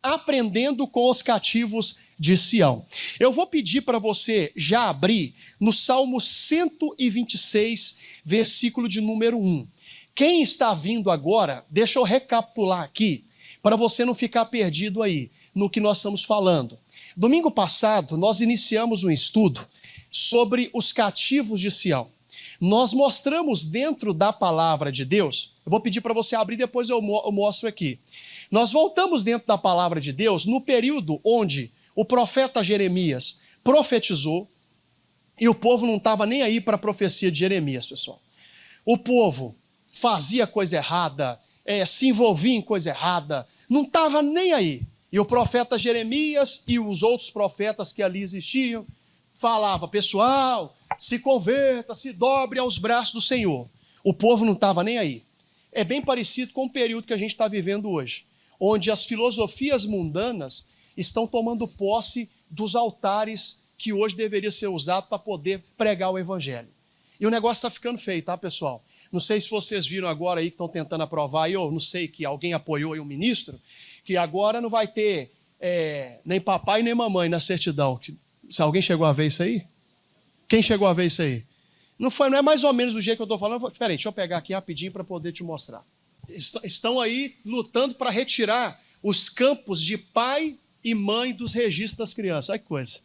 aprendendo com os cativos de Sião. Eu vou pedir para você já abrir no Salmo 126, versículo de número 1. Quem está vindo agora, deixa eu recapitular aqui, para você não ficar perdido aí no que nós estamos falando. Domingo passado, nós iniciamos um estudo sobre os cativos de Sião. Nós mostramos dentro da palavra de Deus, eu vou pedir para você abrir, depois eu mostro aqui. Nós voltamos dentro da palavra de Deus no período onde o profeta Jeremias profetizou e o povo não estava nem aí para a profecia de Jeremias, pessoal. O povo fazia coisa errada, se envolvia em coisa errada, não estava nem aí. E o profeta Jeremias e os outros profetas que ali existiam falava, pessoal, se converta, se dobre aos braços do Senhor. O povo não estava nem aí. É bem parecido com o período que a gente está vivendo hoje, onde as filosofias mundanas estão tomando posse dos altares que hoje deveria ser usado para poder pregar o evangelho. E o negócio está ficando feio, tá, pessoal? Não sei se vocês viram agora aí que estão tentando aprovar, eu não sei que alguém apoiou aí o ministro, que agora não vai ter nem papai nem mamãe na certidão. Se alguém chegou a ver isso aí? Quem chegou a ver isso aí? Não é mais ou menos do jeito que eu estou falando. Espera aí, deixa eu pegar aqui rapidinho para poder te mostrar. Estão aí lutando para retirar os campos de pai e mãe dos registros das crianças. Olha que coisa.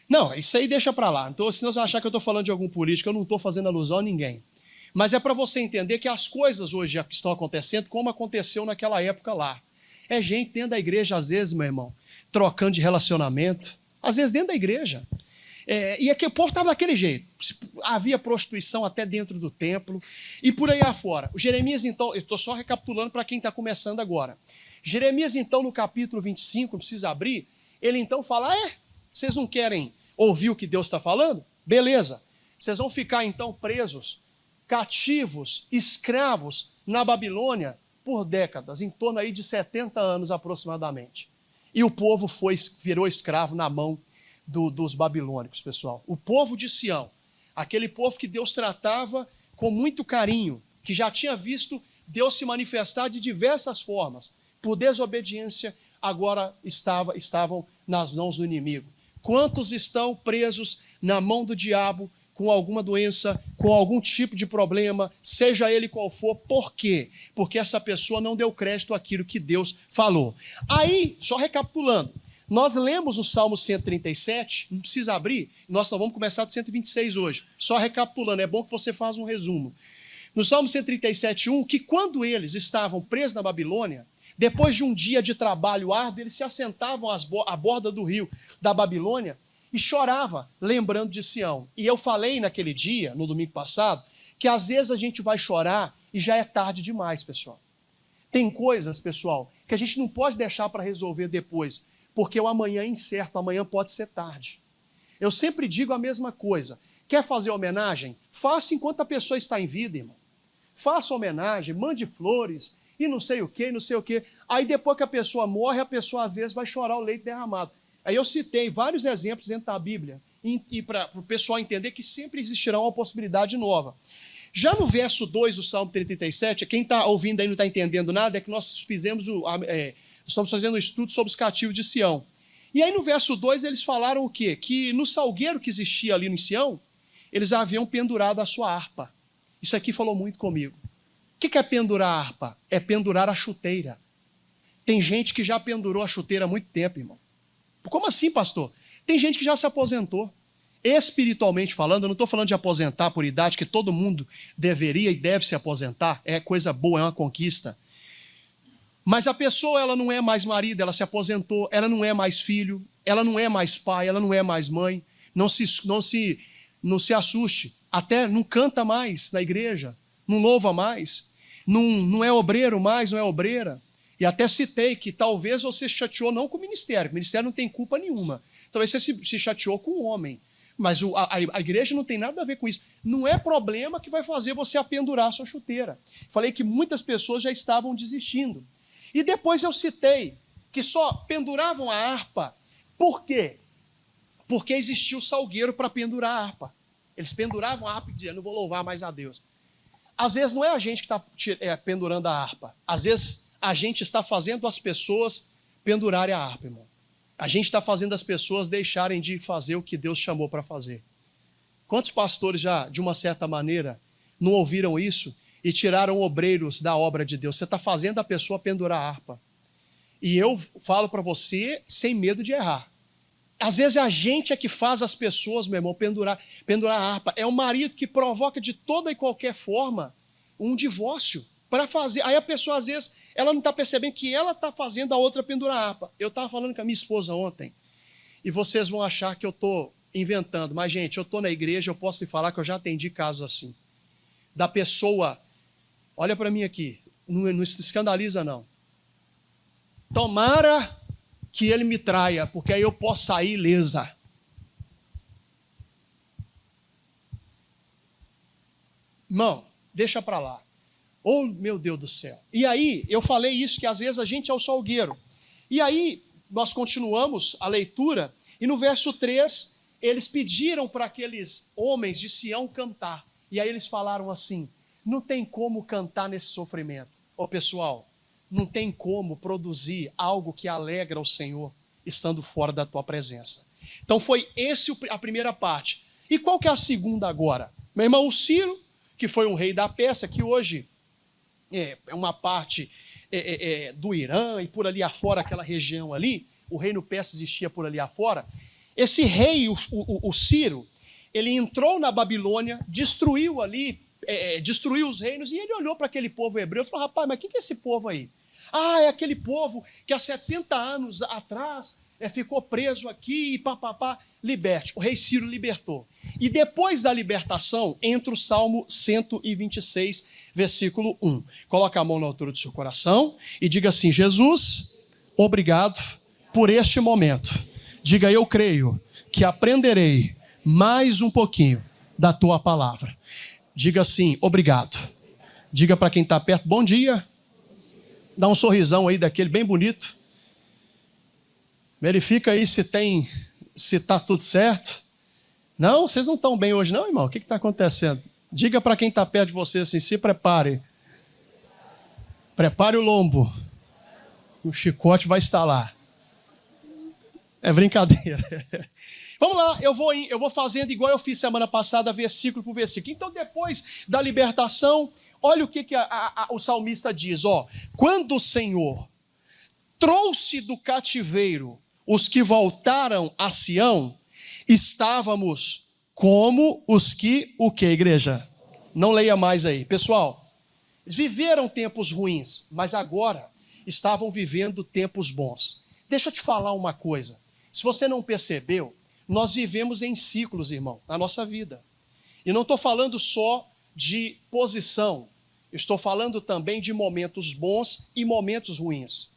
Não, isso aí deixa para lá. Então, senão você vai achar que eu estou falando de algum político, eu não estou fazendo alusão a ninguém. Mas é para você entender que as coisas hoje estão acontecendo como aconteceu naquela época lá. É gente dentro da igreja, às vezes, meu irmão, trocando de relacionamento. Às vezes dentro da igreja. E aqui o povo estava daquele jeito. Havia prostituição até dentro do templo. E por aí afora. O Jeremias, então, eu estou só recapitulando para quem está começando agora. Jeremias, então, no capítulo 25, não precisa abrir, ele então fala, vocês não querem ouvir o que Deus está falando? Beleza. Vocês vão ficar, então, presos, cativos, escravos na Babilônia por décadas, em torno aí de 70 anos aproximadamente. E o povo virou escravo na mão dos babilônicos, pessoal. O povo de Sião, aquele povo que Deus tratava com muito carinho, que já tinha visto Deus se manifestar de diversas formas, por desobediência, agora estavam nas mãos do inimigo. Quantos estão presos na mão do diabo, com alguma doença, com algum tipo de problema, seja ele qual for, por quê? Porque essa pessoa não deu crédito àquilo que Deus falou. Aí, só recapitulando, nós lemos o Salmo 137, não precisa abrir, nós só vamos começar do 126 hoje, só recapitulando, é bom que você faça um resumo. No Salmo 137:1, que quando eles estavam presos na Babilônia, depois de um dia de trabalho árduo, eles se assentavam à borda do rio da Babilônia, e chorava, lembrando de Sião. E eu falei naquele dia, no domingo passado, que às vezes a gente vai chorar e já é tarde demais, pessoal. Tem coisas, pessoal, que a gente não pode deixar para resolver depois, porque o amanhã é incerto, amanhã pode ser tarde. Eu sempre digo a mesma coisa. Quer fazer homenagem? Faça enquanto a pessoa está em vida, irmão. Faça homenagem, mande flores, e não sei o quê, não sei o quê. Aí depois que a pessoa morre, a pessoa às vezes vai chorar o leite derramado. Aí eu citei vários exemplos dentro da Bíblia, e para o pessoal entender que sempre existirá uma possibilidade nova. Já no verso 2 do Salmo 37, quem está ouvindo aí não está entendendo nada, é que nós estamos fazendo um estudo sobre os cativos de Sião. E aí no verso 2 eles falaram o quê? Que no salgueiro que existia ali no Sião, eles haviam pendurado a sua harpa. Isso aqui falou muito comigo. O que é pendurar a harpa? É pendurar a chuteira. Tem gente que já pendurou a chuteira há muito tempo, irmão. Como assim, pastor? Tem gente que já se aposentou. Espiritualmente falando, eu não estou falando de aposentar por idade, que todo mundo deveria e deve se aposentar. É coisa boa, é uma conquista. Mas a pessoa, ela não é mais marido, ela se aposentou, ela não é mais filho, ela não é mais pai, ela não é mais mãe. Não se assuste. Até não canta mais na igreja, não louva mais, não é obreiro mais, não é obreira. E até citei que talvez você se chateou não com o ministério não tem culpa nenhuma. Talvez você se chateou com o homem. Mas a igreja não tem nada a ver com isso. Não é problema que vai fazer você apendurar a sua chuteira. Falei que muitas pessoas já estavam desistindo. E depois eu citei que só penduravam a harpa. Por quê? Porque existia o salgueiro para pendurar a harpa. Eles penduravam a harpa e diziam, não vou louvar mais a Deus. Às vezes não é a gente que está pendurando a harpa. Às vezes a gente está fazendo as pessoas pendurarem a harpa, irmão. A gente está fazendo as pessoas deixarem de fazer o que Deus chamou para fazer. Quantos pastores já, de uma certa maneira, não ouviram isso e tiraram obreiros da obra de Deus? Você está fazendo a pessoa pendurar a harpa. E eu falo para você sem medo de errar. Às vezes a gente é que faz as pessoas, meu irmão, pendurar a harpa. É o marido que provoca de toda e qualquer forma um divórcio para fazer. Aí a pessoa, às vezes, ela não está percebendo que ela está fazendo a outra pendurar a harpa. Eu estava falando com a minha esposa ontem, e vocês vão achar que eu estou inventando. Mas, gente, eu estou na igreja, eu posso lhe falar que eu já atendi casos assim. Da pessoa, olha para mim aqui, não se escandaliza não. Tomara que ele me traia, porque aí eu posso sair ilesa. Irmão, deixa para lá. Oh, meu Deus do céu. E aí, eu falei isso, que às vezes a gente é o salgueiro. E aí, nós continuamos a leitura, e no verso 3, eles pediram para aqueles homens de Sião cantar. E aí eles falaram assim, não tem como cantar nesse sofrimento. Ô pessoal, não tem como produzir algo que alegra o Senhor, estando fora da tua presença. Então foi essa a primeira parte. E qual que é a segunda agora? Meu irmão, o Ciro, que foi um rei da Pérsia, que hoje é uma parte do Irã e por ali afora, aquela região ali, o reino persa existia por ali afora. Esse rei, o Ciro, ele entrou na Babilônia, destruiu ali, destruiu os reinos, e ele olhou para aquele povo hebreu e falou, rapaz, mas o que é esse povo aí? Ah, é aquele povo que há 70 anos atrás ficou preso aqui e papapá, liberte. O rei Ciro libertou. E depois da libertação, entra o Salmo 126, versículo 1. Coloca a mão na altura do seu coração e diga assim, Jesus, obrigado por este momento. Diga, eu creio que aprenderei mais um pouquinho da tua palavra. Diga assim, obrigado. Diga para quem está perto, bom dia. Dá um sorrisão aí daquele bem bonito. Verifica aí se está tudo certo. Não, vocês não estão bem hoje não, irmão? O que está acontecendo? Diga para quem está perto de você assim, se prepare. Prepare o lombo. O chicote vai estalar. É brincadeira. Vamos lá, eu vou fazendo igual eu fiz semana passada, versículo por versículo. Então, depois da libertação, olha o que o salmista diz. Quando o Senhor trouxe do cativeiro os que voltaram a Sião, estávamos como os que, o que, igreja? Não leia mais aí. Pessoal, eles viveram tempos ruins, mas agora estavam vivendo tempos bons. Deixa eu te falar uma coisa. Se você não percebeu, nós vivemos em ciclos, irmão, na nossa vida. E não estou falando só de posição. Estou falando também de momentos bons e momentos ruins.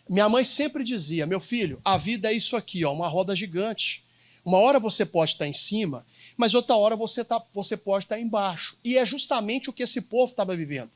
Minha mãe sempre dizia, meu filho, a vida é isso aqui, uma roda gigante. Uma hora você pode estar em cima, mas outra hora você pode estar embaixo. E é justamente o que esse povo estava vivendo.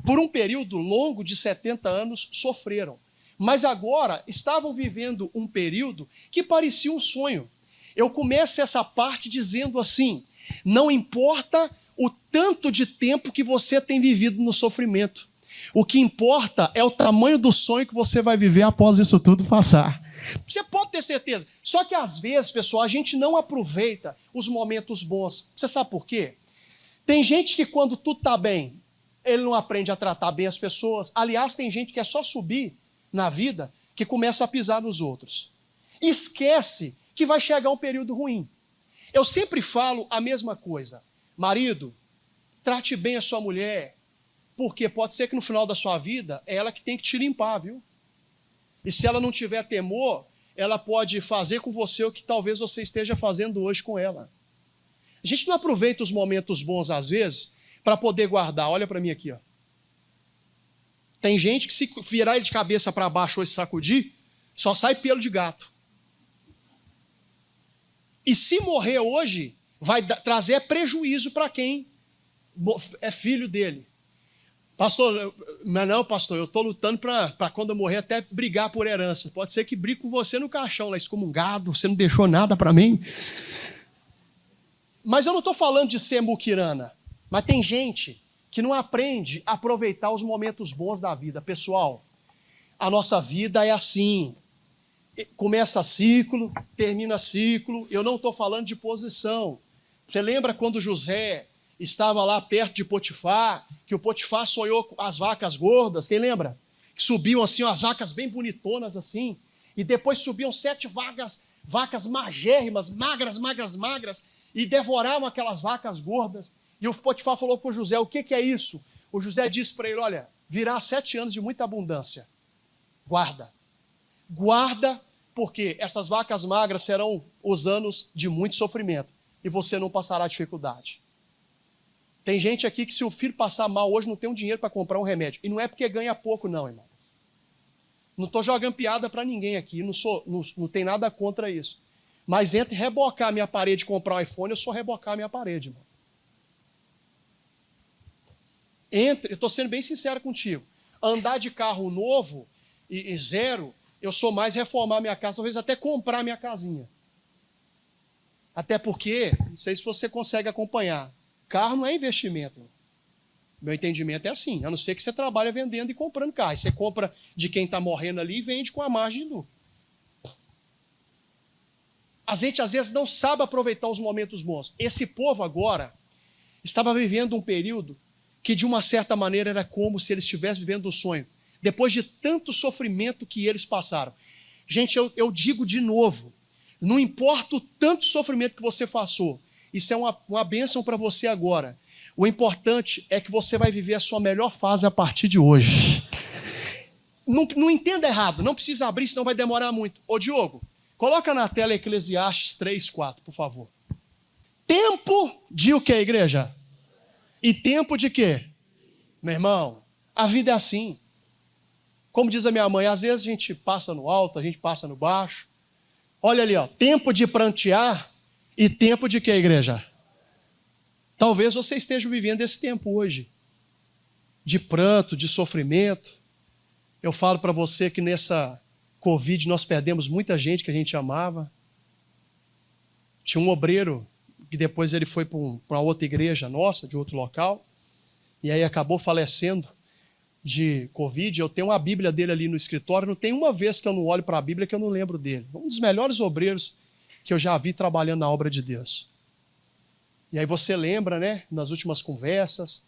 Por um período longo de 70 anos, sofreram. Mas agora estavam vivendo um período que parecia um sonho. Eu começo essa parte dizendo assim, não importa o tanto de tempo que você tem vivido no sofrimento. O que importa é o tamanho do sonho que você vai viver após isso tudo passar. Você pode ter certeza. Só que às vezes, pessoal, a gente não aproveita os momentos bons. Você sabe por quê? Tem gente que quando tudo está bem, ele não aprende a tratar bem as pessoas. Aliás, tem gente que é só subir na vida que começa a pisar nos outros. Esquece que vai chegar um período ruim. Eu sempre falo a mesma coisa. Marido, trate bem a sua mulher, porque pode ser que no final da sua vida é ela que tem que te limpar, viu? E se ela não tiver temor, ela pode fazer com você o que talvez você esteja fazendo hoje com ela. A gente não aproveita os momentos bons às vezes para poder guardar. Olha para mim aqui, ó. Tem gente que se virar ele de cabeça para baixo ou se sacudir, só sai pelo de gato. E se morrer hoje, vai trazer prejuízo para quem é filho dele. Pastor, mas não, pastor, eu estou lutando para quando eu morrer até brigar por herança. Pode ser que brigue com você no caixão, lá excomungado, você não deixou nada para mim. Mas eu não estou falando de ser muquirana. Mas tem gente que não aprende a aproveitar os momentos bons da vida. Pessoal, a nossa vida é assim. Começa ciclo, termina ciclo. Eu não estou falando de posição. Você lembra quando José estava lá perto de Potifar, que o Potifar sonhou com as vacas gordas? Quem lembra? Que subiam assim, as vacas bem bonitonas assim, e depois subiam 7 vacas magérrimas, magras, e devoravam aquelas vacas gordas. E o Potifar falou para o José: o que é isso? O José disse para ele: olha, virá 7 anos de muita abundância. Guarda, porque essas vacas magras serão os anos de muito sofrimento e você não passará dificuldade. Tem gente aqui que, se o filho passar mal hoje, não tem um dinheiro para comprar um remédio. E não é porque ganha pouco, não, irmão. Não estou jogando piada para ninguém aqui, não tem nada contra isso. Mas entre rebocar a minha parede e comprar um iPhone, eu sou rebocar a minha parede, irmão. Eu estou sendo bem sincero contigo. Andar de carro novo e zero, eu sou mais reformar minha casa, talvez até comprar minha casinha. Até porque, não sei se você consegue acompanhar, carro não é investimento. Meu entendimento é assim, a não ser que você trabalhe vendendo e comprando carro. Você compra de quem está morrendo ali e vende com a margem de lucro. A gente às vezes não sabe aproveitar os momentos bons. Esse povo agora estava vivendo um período que, de uma certa maneira, era como se eles estivessem vivendo um sonho. Depois de tanto sofrimento que eles passaram. Gente, eu digo de novo, não importa o tanto sofrimento que você passou, isso é uma bênção para você agora. O importante é que você vai viver a sua melhor fase a partir de hoje. Não entenda errado, não precisa abrir, senão vai demorar muito. Ô Diogo, coloca na tela Eclesiastes 3:4, por favor. Tempo de o que, igreja? E tempo de quê? Meu irmão, a vida é assim. Como diz a minha mãe, às vezes a gente passa no alto, a gente passa no baixo. Olha ali, ó, tempo de prantear e tempo de quê, igreja? Talvez você esteja vivendo esse tempo hoje, de pranto, de sofrimento. Eu falo para você que nessa Covid nós perdemos muita gente que a gente amava. Tinha um obreiro que depois ele foi para uma outra igreja nossa, de outro local, e aí acabou falecendo de Covid. Eu tenho uma Bíblia dele ali no escritório, não tem uma vez que eu não olho para a Bíblia que eu não lembro dele. Um dos melhores obreiros que eu já vi trabalhando na obra de Deus. E aí você lembra, né, nas últimas conversas,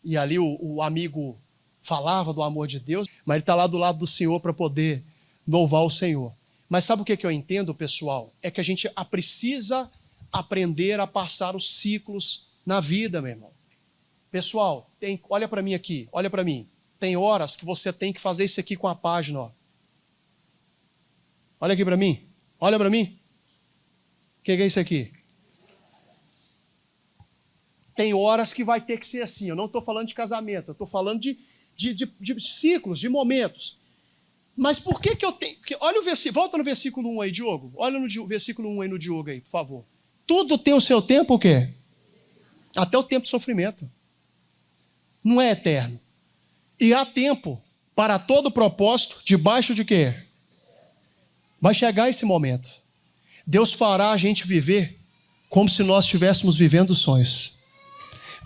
e ali o amigo falava do amor de Deus, mas ele está lá do lado do Senhor para poder louvar o Senhor. Mas sabe o que eu entendo, pessoal? É que a gente precisa aprender a passar os ciclos na vida, meu irmão. Pessoal, olha para mim aqui, olha para mim. Tem horas que você tem que fazer isso aqui com a página, ó. Olha aqui para mim, olha para mim. O que é isso aqui? Tem horas que vai ter que ser assim. Eu não estou falando de casamento, eu estou falando de ciclos, de momentos. Mas por que eu tenho... Olha o versículo, volta no versículo 1 aí, Diogo. Olha no versículo 1 aí no Diogo aí, por favor. Tudo tem o seu tempo o quê? Até o tempo de sofrimento. Não é eterno. E há tempo para todo propósito, debaixo de quê? Vai chegar esse momento. Deus fará a gente viver como se nós estivéssemos vivendo sonhos.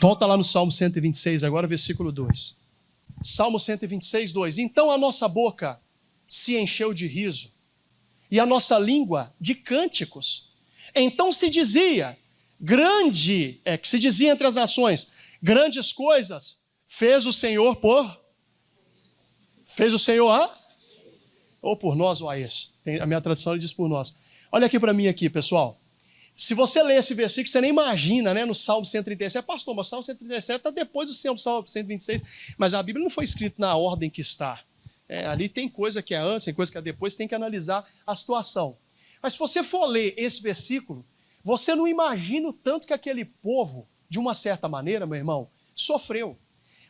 Volta lá no Salmo 126, agora versículo 2. Salmo 126, 2. Então a nossa boca se encheu de riso, e a nossa língua de cânticos. Então se dizia, que se dizia entre as nações, grandes coisas fez o Senhor ou por nós, ou a isso. A minha tradução diz por nós. Olha aqui para mim aqui, pessoal. Se você ler esse versículo, você nem imagina, né, no Salmo 137, pastor, mas o Salmo 137 está depois do Salmo 126, mas a Bíblia não foi escrita na ordem que está. Ali tem coisa que é antes, tem coisa que é depois, tem que analisar a situação. Mas se você for ler esse versículo, você não imagina o tanto que aquele povo, de uma certa maneira, meu irmão, sofreu.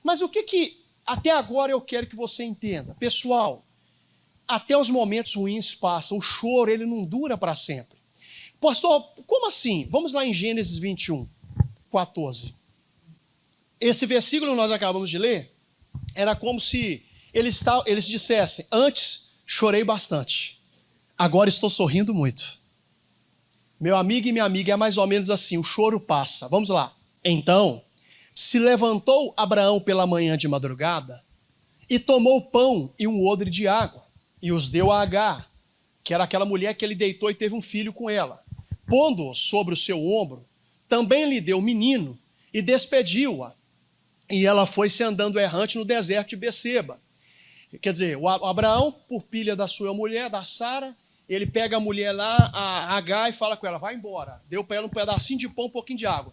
Mas o que até agora eu quero que você entenda? Pessoal, até os momentos ruins passam, o choro ele não dura para sempre. Pastor, como assim? Vamos lá em Gênesis 21, 14. Esse versículo que nós acabamos de ler, era como se eles dissessem, antes chorei bastante, agora estou sorrindo muito. Meu amigo e minha amiga, é mais ou menos assim, o choro passa. Vamos lá. Então, se levantou Abraão pela manhã de madrugada E tomou pão e um odre de água, e os deu a Agar, que era aquela mulher que ele deitou e teve um filho com ela. Pondo-o sobre o seu ombro, também lhe deu o menino, e despediu-a. E ela foi-se andando errante no deserto de Beceba. Quer dizer, o Abraão, por pilha da sua mulher, da Sara, ele pega a mulher lá, a Agar, e fala com ela, vai embora. Deu para ela um pedacinho de pão, um pouquinho de água.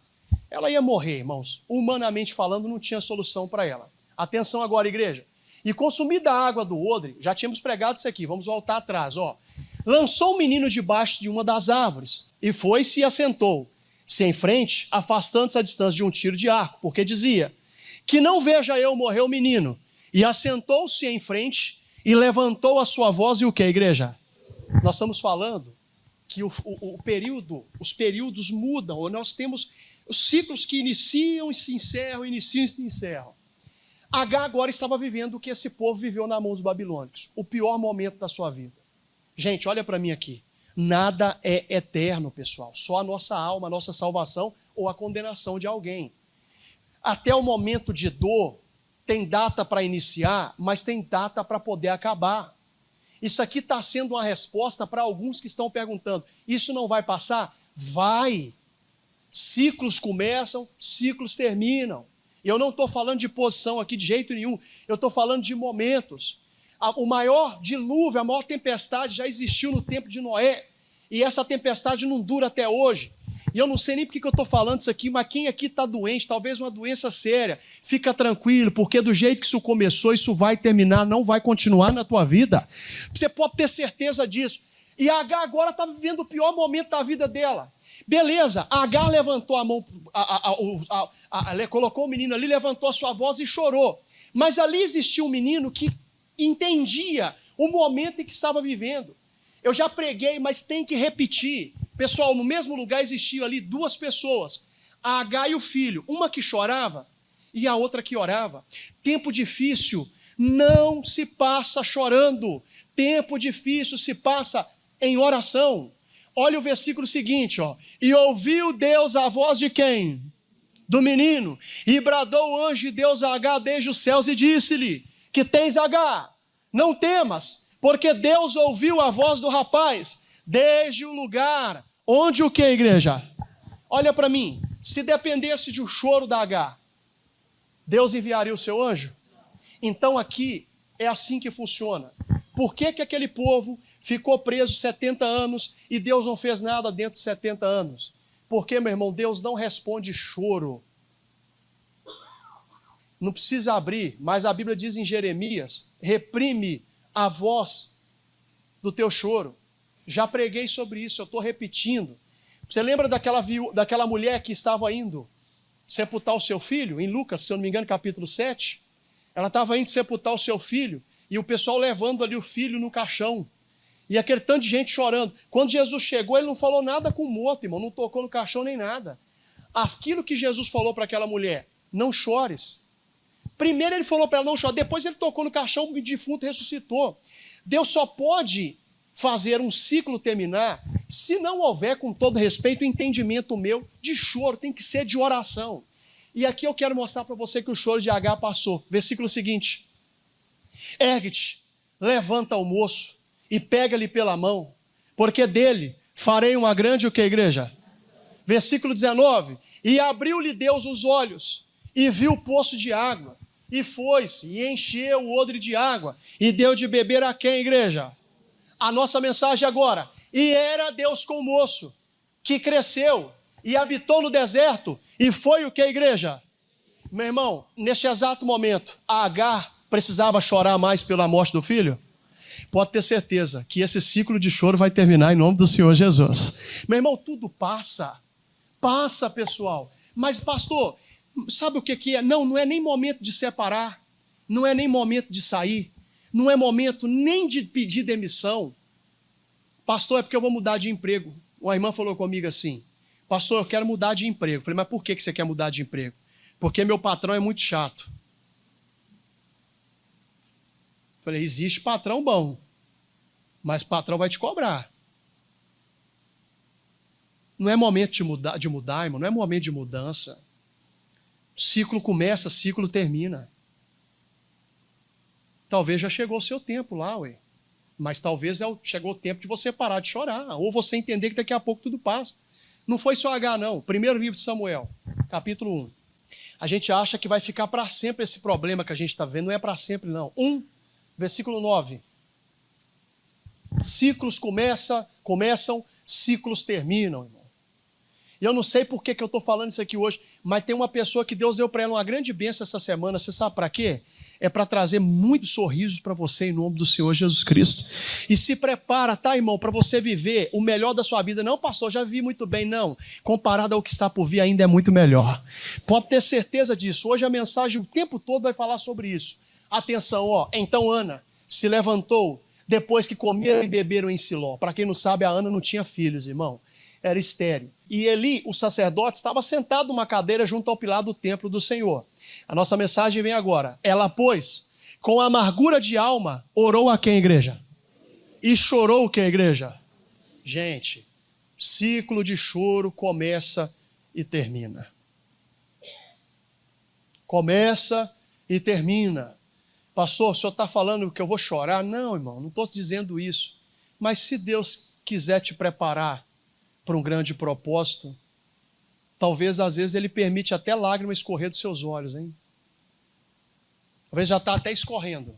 Ela ia morrer, irmãos. Humanamente falando, não tinha solução para ela. Atenção agora, igreja. E consumida a água do odre, já tínhamos pregado isso aqui, vamos voltar atrás, ó. Lançou o menino debaixo de uma das árvores, e foi-se e assentou-se em frente, afastando-se a distância de um tiro de arco, porque dizia, que não veja eu morrer o menino. E assentou-se em frente, e levantou a sua voz, e o que, igreja? Nós estamos falando que os períodos mudam, ou nós temos os ciclos que iniciam e se encerram, iniciam e se encerram. Agar agora estava vivendo o que esse povo viveu na mão dos babilônicos, o pior momento da sua vida. Gente, olha para mim aqui. Nada é eterno, pessoal. Só a nossa alma, a nossa salvação ou a condenação de alguém. Até o momento de dor, tem data para iniciar, mas tem data para poder acabar. Isso aqui está sendo uma resposta para alguns que estão perguntando, isso não vai passar? Vai. Ciclos começam, ciclos terminam. Eu não estou falando de posição aqui de jeito nenhum, eu estou falando de momentos. O maior dilúvio, a maior tempestade já existiu no tempo de Noé, e essa tempestade não dura até hoje. E eu não sei nem porque eu estou falando isso aqui, mas quem aqui está doente, talvez uma doença séria, fica tranquilo, porque do jeito que isso começou, isso vai terminar, não vai continuar na tua vida. Você pode ter certeza disso. E a Agar agora está vivendo o pior momento da vida dela. Beleza, a Agar levantou a mão, colocou o menino ali, levantou a sua voz e chorou. Mas ali existia um menino que entendia o momento em que estava vivendo. Eu já preguei, mas tem que repetir. Pessoal, no mesmo lugar existiam ali duas pessoas, a Agar e o filho, uma que chorava e a outra que orava. Tempo difícil não se passa chorando, tempo difícil se passa em oração. Olha o versículo seguinte, ó. E ouviu Deus a voz de quem? Do menino. E bradou o anjo de Deus a Agar desde os céus e disse-lhe, que tens Agar, não temas, porque Deus ouviu a voz do rapaz desde o lugar onde o que, igreja? Olha para mim, se dependesse de um choro da Agar, Deus enviaria o seu anjo? Então aqui é assim que funciona. Por que que aquele povo ficou preso 70 anos e Deus não fez nada dentro de 70 anos? Porque, meu irmão, Deus não responde choro. Não precisa abrir, mas a Bíblia diz em Jeremias, reprime a voz do teu choro. Já preguei sobre isso, eu estou repetindo. Você lembra daquela mulher que estava indo sepultar o seu filho? Em Lucas, se eu não me engano, capítulo 7. Ela estava indo sepultar o seu filho e o pessoal levando ali o filho no caixão. E aquele tanto de gente chorando. Quando Jesus chegou, ele não falou nada com o morto, irmão. Não tocou no caixão nem nada. Aquilo que Jesus falou para aquela mulher, não chores. Primeiro ele falou para ela não chorar, depois ele tocou no caixão, o defunto ressuscitou. Deus só pode fazer um ciclo terminar se não houver, com todo respeito, o entendimento meu de choro, tem que ser de oração. E aqui eu quero mostrar para você que o choro de Agar passou. Versículo seguinte. Ergue-te, levanta o moço e pega-lhe pela mão, porque dele farei uma grande o que, igreja? Versículo 19. E abriu-lhe Deus os olhos e viu o poço de água. E foi-se, e encheu o odre de água, e deu de beber a quem, igreja? A nossa mensagem agora. E era Deus com o moço, que cresceu, e habitou no deserto, e foi o que, igreja? Meu irmão, neste exato momento, a Agar precisava chorar mais pela morte do filho? Pode ter certeza que esse ciclo de choro vai terminar em nome do Senhor Jesus. Meu irmão, tudo passa. Passa, pessoal. Mas, pastor, sabe o que é? Não é nem momento de separar, não é nem momento de sair, não é momento nem de pedir demissão. Pastor, é porque eu vou mudar de emprego. Uma irmã falou comigo assim, pastor, eu quero mudar de emprego. Eu falei, mas por que você quer mudar de emprego? Porque meu patrão é muito chato. Eu falei, existe patrão bom, mas patrão vai te cobrar. Não é momento de mudar, irmão, não é momento de mudança. Ciclo começa, ciclo termina. Talvez já chegou o seu tempo lá, ué. Mas talvez chegou o tempo de você parar de chorar, ou você entender que daqui a pouco tudo passa. Não foi só H, não. Primeiro livro de Samuel, capítulo 1. A gente acha que vai ficar para sempre esse problema que a gente está vendo. Não é para sempre, não. 1, versículo 9. Ciclos começam, ciclos terminam, irmão. E eu não sei por que eu estou falando isso aqui hoje, mas tem uma pessoa que Deus deu para ela uma grande bênção essa semana. Você sabe para quê? É para trazer muitos sorrisos para você em nome do Senhor Jesus Cristo. E se prepara, tá, irmão, para você viver o melhor da sua vida. Não, pastor, já vi muito bem. Não, comparado ao que está por vir, ainda é muito melhor. Pode ter certeza disso. Hoje a mensagem o tempo todo vai falar sobre isso. Atenção, ó. Então Ana se levantou depois que comeram e beberam em Siló. Para quem não sabe, a Ana não tinha filhos, irmão. Era estéril. E Eli, o sacerdote, estava sentado numa cadeira junto ao pilar do templo do Senhor. A nossa mensagem vem agora. Ela, pois, com amargura de alma, orou a quem, igreja? E chorou o que, igreja? Gente, ciclo de choro começa e termina. Começa e termina. Pastor, o senhor está falando que eu vou chorar? Não, irmão, não estou dizendo isso. Mas se Deus quiser te preparar para um grande propósito, talvez às vezes Ele permite até lágrimas escorrer dos seus olhos, hein? Talvez já está até escorrendo.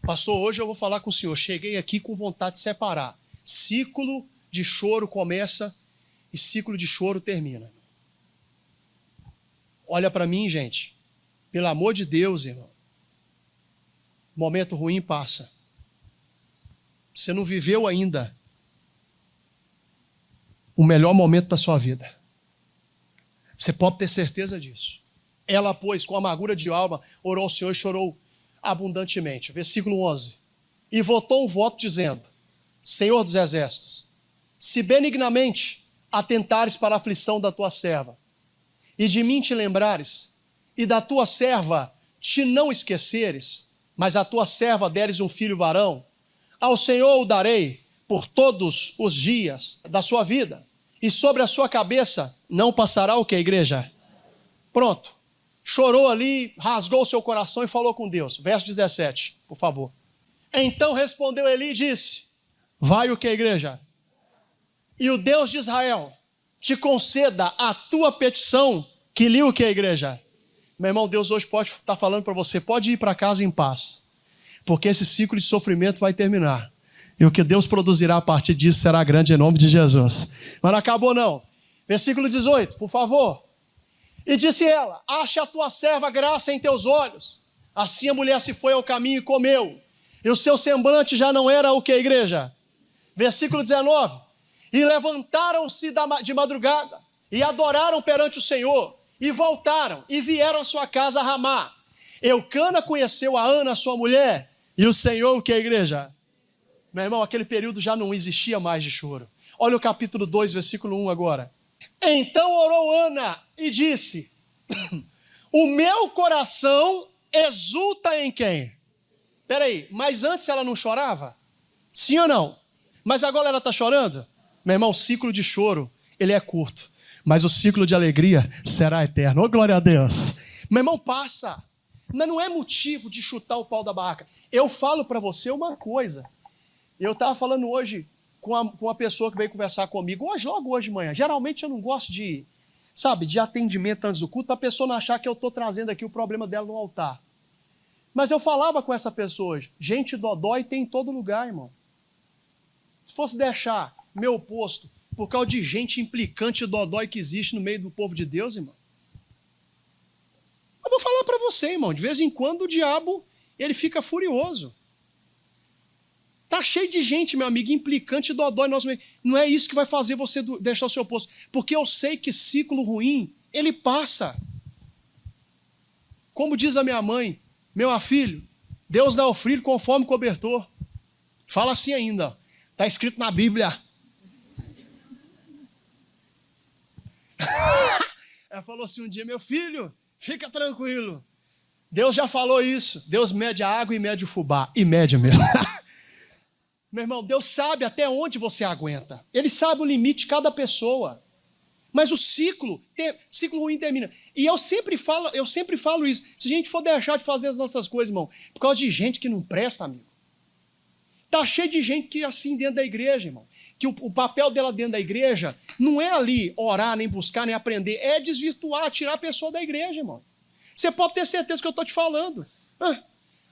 Pastor, hoje eu vou falar com o senhor. Cheguei aqui com vontade de separar. Ciclo de choro começa e ciclo de choro termina. Olha para mim, gente. Pelo amor de Deus, irmão. Momento ruim passa. Você não viveu ainda o melhor momento da sua vida. Você pode ter certeza disso. Ela, pois, com amargura de alma, orou ao Senhor e chorou abundantemente. Versículo 11. E votou um voto dizendo: Senhor dos exércitos, se benignamente atentares para a aflição da tua serva, e de mim te lembrares, e da tua serva te não esqueceres, mas a tua serva deres um filho varão, ao Senhor o darei por todos os dias da sua vida, e sobre a sua cabeça não passará o que, igreja? Pronto. Chorou ali, rasgou o seu coração e falou com Deus. Verso 17, por favor. Então respondeu Eli e disse: vai o que, igreja? E o Deus de Israel te conceda a tua petição, que lhe o que, igreja? Meu irmão, Deus hoje pode estar falando para você, pode ir para casa em paz, porque esse ciclo de sofrimento vai terminar. E o que Deus produzirá a partir disso será grande em nome de Jesus. Mas não acabou não. Versículo 18, por favor. E disse ela: ache a tua serva graça em teus olhos. Assim a mulher se foi ao caminho e comeu. E o seu semblante já não era o que, igreja? Versículo 19. E levantaram-se de madrugada e adoraram perante o Senhor. E voltaram e vieram à sua casa a Ramá. Eucana conheceu a Ana, sua mulher. E o Senhor o que, igreja? Meu irmão, aquele período já não existia mais de choro. Olha o capítulo 2, versículo 1 agora. Então orou Ana e disse: o meu coração exulta em quem? Peraí, mas antes ela não chorava? Sim ou não? Mas agora ela está chorando? Meu irmão, o ciclo de choro, ele é curto, mas o ciclo de alegria será eterno. Oh, glória a Deus. Meu irmão, passa. Mas não é motivo de chutar o pau da barraca. Eu falo para você uma coisa. Eu estava falando hoje com uma pessoa que veio conversar comigo, logo hoje de manhã. Geralmente eu não gosto de atendimento antes do culto, para a pessoa não achar que eu estou trazendo aqui o problema dela no altar. Mas eu falava com essa pessoa hoje. Gente dodói tem em todo lugar, irmão. Se fosse deixar meu posto por causa de gente implicante e dodói que existe no meio do povo de Deus, irmão. Eu vou falar para você, irmão. De vez em quando o diabo, ele fica furioso. Está cheio de gente, meu amigo, implicante e dodói. Não é isso que vai fazer você deixar o seu posto. Porque eu sei que ciclo ruim, ele passa. Como diz a minha mãe, meu filho, Deus dá o frio conforme o cobertor. Fala assim ainda, está escrito na Bíblia. Ela falou assim um dia: meu filho, fica tranquilo. Deus já falou isso. Deus mede a água e mede o fubá. E mede mesmo. Meu irmão, Deus sabe até onde você aguenta. Ele sabe o limite de cada pessoa. Mas o ciclo ruim termina. E eu sempre falo isso. Se a gente for deixar de fazer as nossas coisas, irmão, por causa de gente que não presta, amigo. Tá cheio de gente que assim dentro da igreja, irmão. Que o papel dela dentro da igreja não é ali orar, nem buscar, nem aprender. É desvirtuar, tirar a pessoa da igreja, irmão. Você pode ter certeza que eu estou te falando.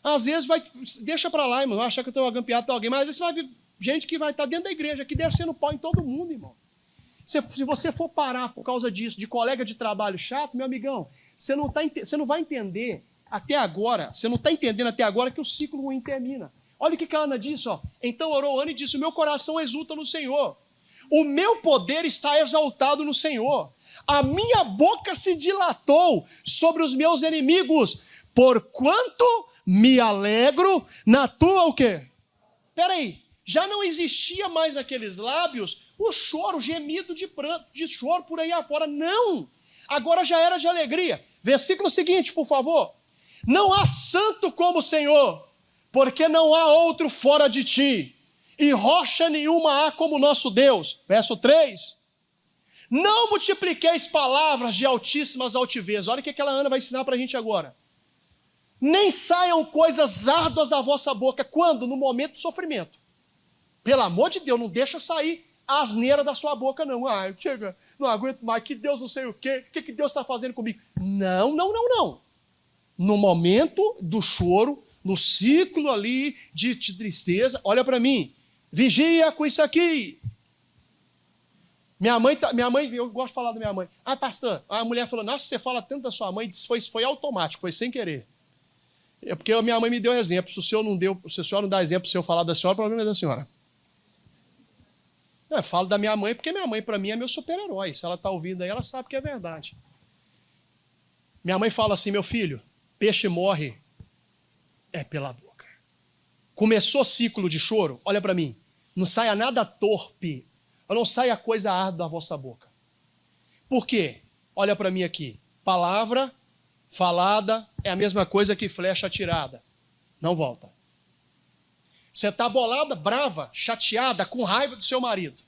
Às vezes deixa para lá, irmão. Vai achar que eu estou agampeado para alguém. Mas às vezes vai ver gente que vai estar dentro da igreja, que descendo pau em todo mundo, irmão. Se você for parar por causa disso, de colega de trabalho chato, meu amigão, você não vai entender até agora, você não está entendendo até agora que o ciclo ruim termina. Olha o que a Ana disse, ó. Então orou Ana e disse, o meu coração exulta no Senhor. O meu poder está exaltado no Senhor. A minha boca se dilatou sobre os meus inimigos, porquanto me alegro na tua o quê? Peraí, já não existia mais naqueles lábios o choro, o gemido de pranto, de choro por aí afora. Não! Agora já era de alegria. Versículo seguinte, por favor. Não há santo como o Senhor, porque não há outro fora de ti, e rocha nenhuma há como nosso Deus. Verso 3. Não multipliqueis palavras de altíssimas altivez. Olha o que aquela Ana vai ensinar para a gente agora. Nem saiam coisas árduas da vossa boca. Quando? No momento do sofrimento. Pelo amor de Deus, não deixa sair a asneira da sua boca, não. Chega, não aguento mais, que Deus não sei o quê, o que Deus está fazendo comigo? Não. No momento do choro, no ciclo ali de tristeza, olha para mim, vigia com isso aqui. Minha mãe, eu gosto de falar da minha mãe. Pastor, a mulher falou, nossa, você fala tanto da sua mãe, foi automático, foi sem querer. É porque a minha mãe me deu exemplo. Se o senhor não dá exemplo, se eu falar da senhora, o problema é da senhora. Eu falo da minha mãe porque minha mãe, para mim, é meu super-herói. Se ela está ouvindo aí, ela sabe que é verdade. Minha mãe fala assim, meu filho, peixe morre pela boca. Começou ciclo de choro, olha para mim, não saia nada torpe, não saia coisa árdua da vossa boca. Por quê? Olha para mim aqui, palavra falada é a mesma coisa que flecha atirada. Não volta. Você está bolada, brava, chateada, com raiva do seu marido.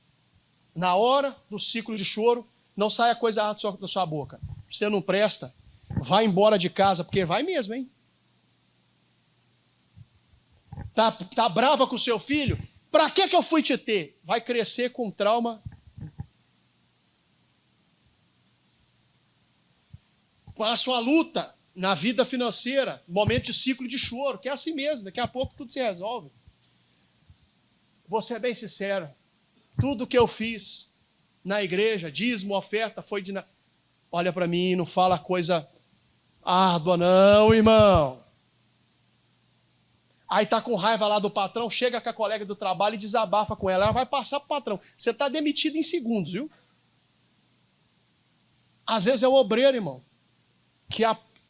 Na hora do ciclo de choro, não saia coisa árdua da sua boca. Você não presta, vai embora de casa, porque vai mesmo, hein? Tá brava com o seu filho? Para que eu fui te ter? Vai crescer com trauma. Passa uma luta na vida financeira, momento de ciclo de choro, que é assim mesmo, daqui a pouco tudo se resolve. Vou ser bem sincero, tudo que eu fiz na igreja, dízimo, oferta, foi de... Olha para mim, não fala coisa árdua não, irmão. Aí tá com raiva lá do patrão, chega com a colega do trabalho e desabafa com ela. Ela vai passar pro patrão. Você tá demitido em segundos, viu? Às vezes é o obreiro, irmão, que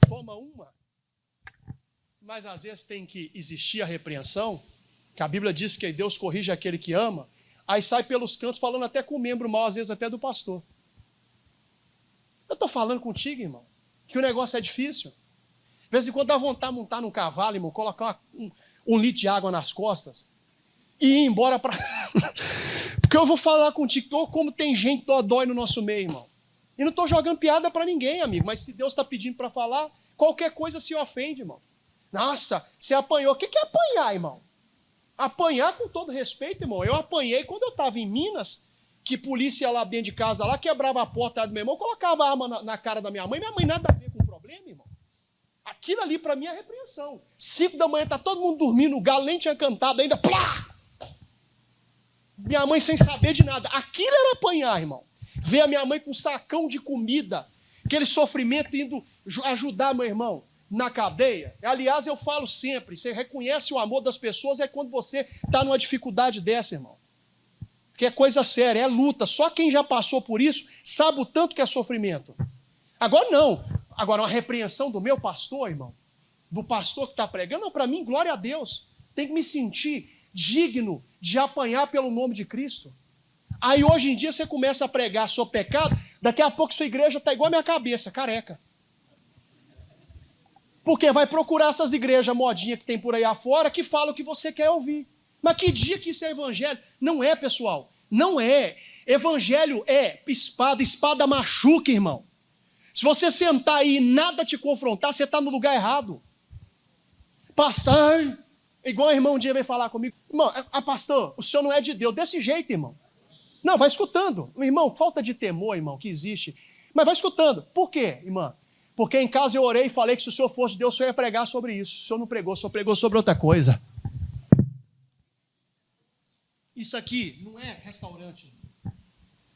toma uma, mas às vezes tem que existir a repreensão, que a Bíblia diz que Deus corrige aquele que ama, aí sai pelos cantos falando até com o membro mal, às vezes até do pastor. Eu tô falando contigo, irmão, que o negócio é difícil. De vez em quando dá vontade de montar num cavalo, irmão, colocar um litro de água nas costas e ir embora para... Porque eu vou falar contigo, como tem gente dói no nosso meio, irmão. E não estou jogando piada para ninguém, amigo, mas se Deus está pedindo para falar, qualquer coisa se ofende, irmão. Nossa, você apanhou. O que é apanhar, irmão? Apanhar, com todo respeito, irmão. Eu apanhei quando eu estava em Minas, que polícia lá dentro de casa, lá quebrava a porta do meu irmão, colocava a arma na cara da minha mãe nada a ver com o problema, irmão. Aquilo ali para mim é repreensão. 5 da manhã, tá todo mundo dormindo, o galo nem tinha cantado ainda, plá! Minha mãe sem saber de nada. Aquilo era apanhar, irmão. Ver a minha mãe com um sacão de comida, aquele sofrimento indo ajudar meu irmão na cadeia. Aliás, eu falo sempre, você reconhece o amor das pessoas é quando você está numa dificuldade dessa, irmão. Porque é coisa séria, é luta. Só quem já passou por isso sabe o tanto que é sofrimento. Agora não. Agora uma repreensão do meu pastor, irmão, do pastor que está pregando, não, para mim, glória a Deus. Tem que me sentir digno de apanhar pelo nome de Cristo. Aí hoje em dia você começa a pregar seu pecado, daqui a pouco sua igreja está igual a minha cabeça, careca. Porque vai procurar essas igrejas modinhas que tem por aí afora que falam o que você quer ouvir. Mas que dia que isso é evangelho? Não é, pessoal. Não é. Evangelho é espada. Espada machuca, irmão. Se você sentar aí e nada te confrontar, você está no lugar errado. Pastor, igual o irmão um dia veio falar comigo. Irmão, pastor, o senhor não é de Deus. Desse jeito, irmão. Não, vai escutando. Irmão, falta de temor, irmão, que existe. Mas vai escutando. Por quê, irmã? Porque em casa eu orei e falei que se o senhor fosse de Deus, o senhor ia pregar sobre isso. O senhor não pregou, o senhor pregou sobre outra coisa. Isso aqui não é restaurante.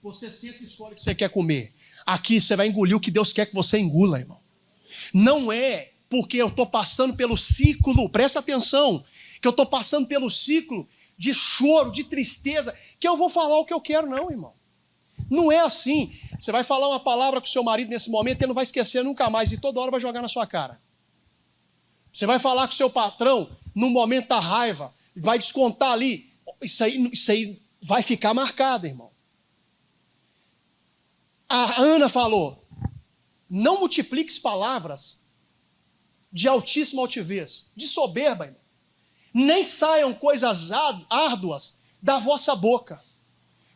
Você senta e escolhe o que você quer comer. Aqui você vai engolir o que Deus quer que você engula, irmão. Não é porque eu estou passando pelo ciclo, presta atenção, que eu estou passando pelo ciclo de choro, de tristeza, que eu vou falar o que eu quero, não, irmão. Não é assim. Você vai falar uma palavra com o seu marido nesse momento, ele não vai esquecer nunca mais, e toda hora vai jogar na sua cara. Você vai falar com o seu patrão, no momento da raiva, vai descontar ali, isso aí vai ficar marcado, irmão. A Ana falou, não multipliques palavras de altíssima altivez, de soberba, irmão. Nem saiam coisas árduas da vossa boca,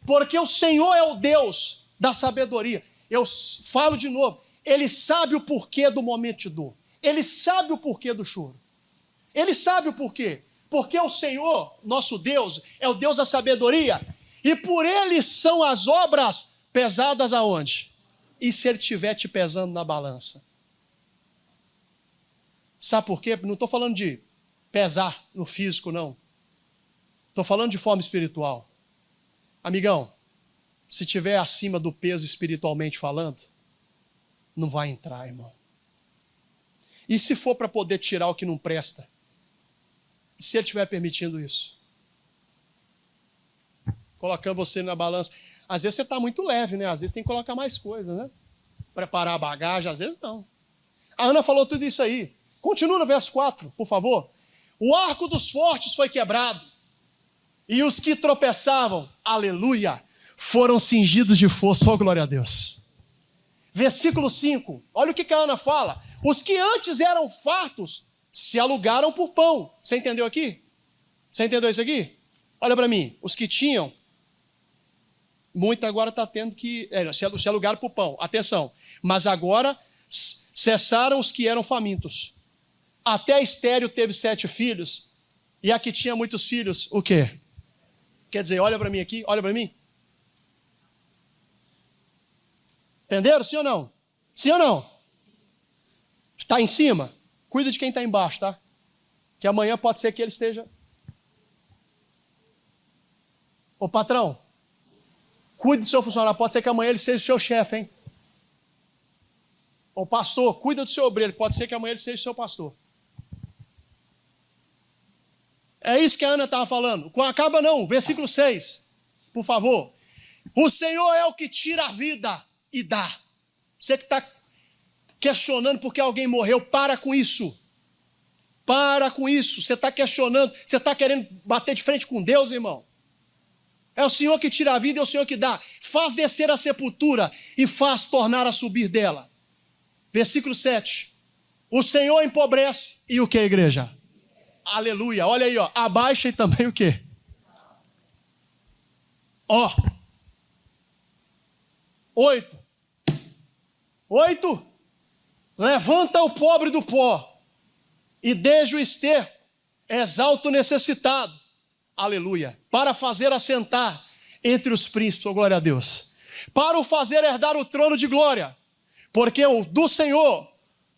porque o Senhor é o Deus da sabedoria. Eu falo de novo, Ele sabe o porquê do momento de dor, Ele sabe o porquê do choro, Ele sabe o porquê, porque o Senhor, nosso Deus, é o Deus da sabedoria, e por Ele são as obras pesadas aonde? E se Ele estiver te pesando na balança? Sabe por quê? Não estou falando de pesar no físico, não. Estou falando de forma espiritual. Amigão, se estiver acima do peso espiritualmente falando, não vai entrar, irmão. E se for para poder tirar o que não presta? E se Ele estiver permitindo isso? Colocando você na balança. Às vezes você está muito leve, né? Às vezes tem que colocar mais coisa, né? Preparar a bagagem, às vezes não. A Ana falou tudo isso aí. Continua no verso 4, por favor. O arco dos fortes foi quebrado, e os que tropeçavam, aleluia, foram cingidos de força, oh glória a Deus. Versículo 5, olha o que a Ana fala. Os que antes eram fartos, se alugaram por pão. Você entendeu aqui? Você entendeu isso aqui? Olha para mim, os que tinham, muito agora está tendo que, se alugaram por pão, atenção. Mas agora cessaram os que eram famintos. Até Estéreo teve 7 filhos, e a que tinha muitos filhos, o quê? Quer dizer, olha para mim aqui, olha para mim. Entenderam? Sim ou não? Sim ou não? Está em cima? Cuida de quem está embaixo, tá? Que amanhã pode ser que ele esteja... Ô patrão, cuide do seu funcionário, pode ser que amanhã ele seja o seu chefe, hein? Ô pastor, cuida do seu obreiro, pode ser que amanhã ele seja o seu pastor. É isso que a Ana estava falando. Acaba não, versículo 6, por favor. O Senhor é o que tira a vida e dá. Você que está questionando porque alguém morreu, para com isso. Para com isso. Você está questionando, você está querendo bater de frente com Deus, irmão. É o Senhor que tira a vida, é o Senhor que dá. Faz descer a sepultura e faz tornar a subir dela. Versículo 7. O Senhor empobrece. E o que, igreja? Aleluia. Olha aí, ó. Abaixa e também o que? Ó. 8. Levanta o pobre do pó e desde o esterco exalta o necessitado. Aleluia. Para fazer assentar entre os príncipes, oh, glória a Deus. Para o fazer herdar o trono de glória. Porque do Senhor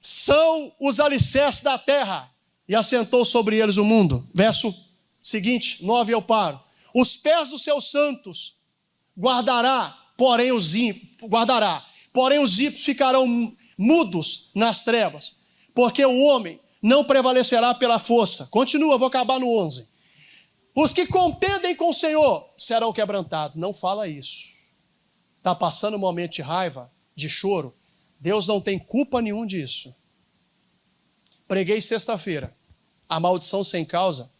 são os alicerces da terra, e assentou sobre eles o mundo. Verso seguinte, 9 eu paro. Os pés dos seus santos guardará, porém os ímpios ficarão mudos nas trevas, porque o homem não prevalecerá pela força. Continua, vou acabar no 11. Os que contendem com o Senhor serão quebrantados. Não fala isso. Está passando um momento de raiva, de choro. Deus não tem culpa nenhuma disso. Preguei sexta-feira. A maldição sem causa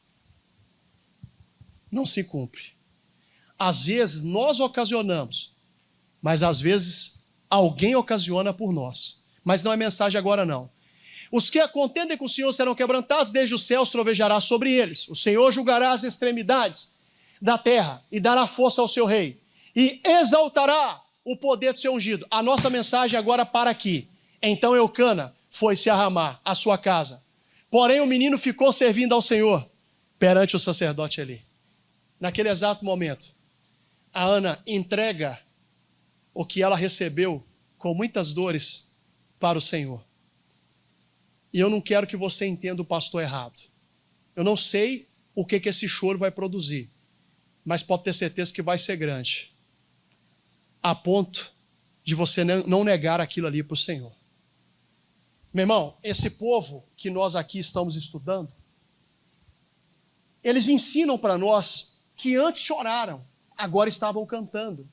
não se cumpre. Às vezes nós ocasionamos, mas às vezes alguém ocasiona por nós. Mas não é mensagem agora não. Os que contendem com o Senhor serão quebrantados, desde os céus trovejará sobre eles. O Senhor julgará as extremidades da terra e dará força ao seu rei. E exaltará o poder do seu ungido. A nossa mensagem agora para aqui. Então Eucana foi se arramar à sua casa. Porém o menino ficou servindo ao Senhor perante o sacerdote Eli. Naquele exato momento, a Ana entrega o que ela recebeu com muitas dores para o Senhor. E eu não quero que você entenda o pastor errado. Eu não sei o que esse choro vai produzir, mas pode ter certeza que vai ser grande, a ponto de você não negar aquilo ali para o Senhor. Meu irmão, esse povo que nós aqui estamos estudando, eles ensinam para nós que antes choraram, agora estavam cantando.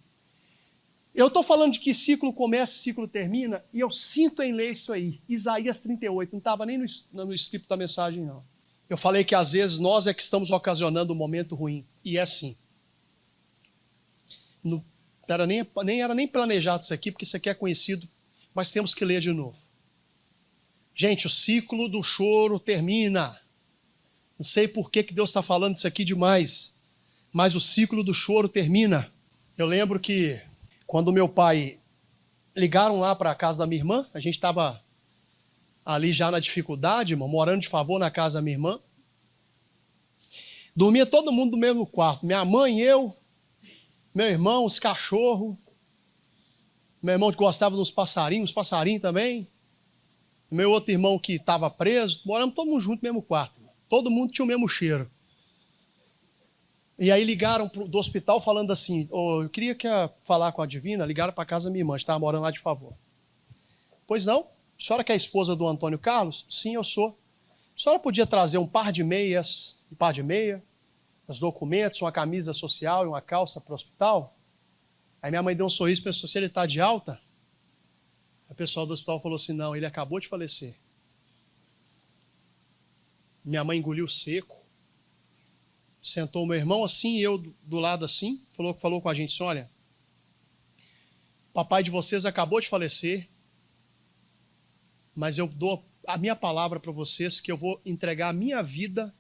Eu estou falando de que ciclo começa e ciclo termina, e eu sinto em ler isso aí. Isaías 38, não estava nem no script da mensagem, não. Eu falei que às vezes nós é que estamos ocasionando um momento ruim, e é assim. Não era nem planejado isso aqui, porque isso aqui é conhecido, mas temos que ler de novo. Gente, o ciclo do choro termina. Não sei por que Deus está falando isso aqui demais, mas o ciclo do choro termina. Eu lembro que quando meu pai ligaram lá para a casa da minha irmã, a gente estava ali já na dificuldade, irmão, morando de favor na casa da minha irmã. Dormia todo mundo no mesmo quarto, minha mãe, eu, meu irmão, os cachorros, meu irmão que gostava dos passarinhos, os passarinhos também, meu outro irmão que estava preso, moramos todo mundo junto no mesmo quarto, irmão. Todo mundo tinha o mesmo cheiro. E aí ligaram do hospital falando assim, eu queria falar com a Divina, ligaram para a casa da minha irmã, estava morando lá de favor. Pois não, a senhora que é a esposa do Antônio Carlos? Sim, eu sou. A senhora podia trazer um par de meias, os documentos, uma camisa social e uma calça para o hospital? Aí minha mãe deu um sorriso e pensou, se ele está de alta? O pessoal do hospital falou assim, não, ele acabou de falecer. Minha mãe engoliu seco, sentou o meu irmão assim e eu do lado assim, falou com a gente assim, olha, papai de vocês acabou de falecer, mas eu dou a minha palavra para vocês que eu vou entregar a minha vida,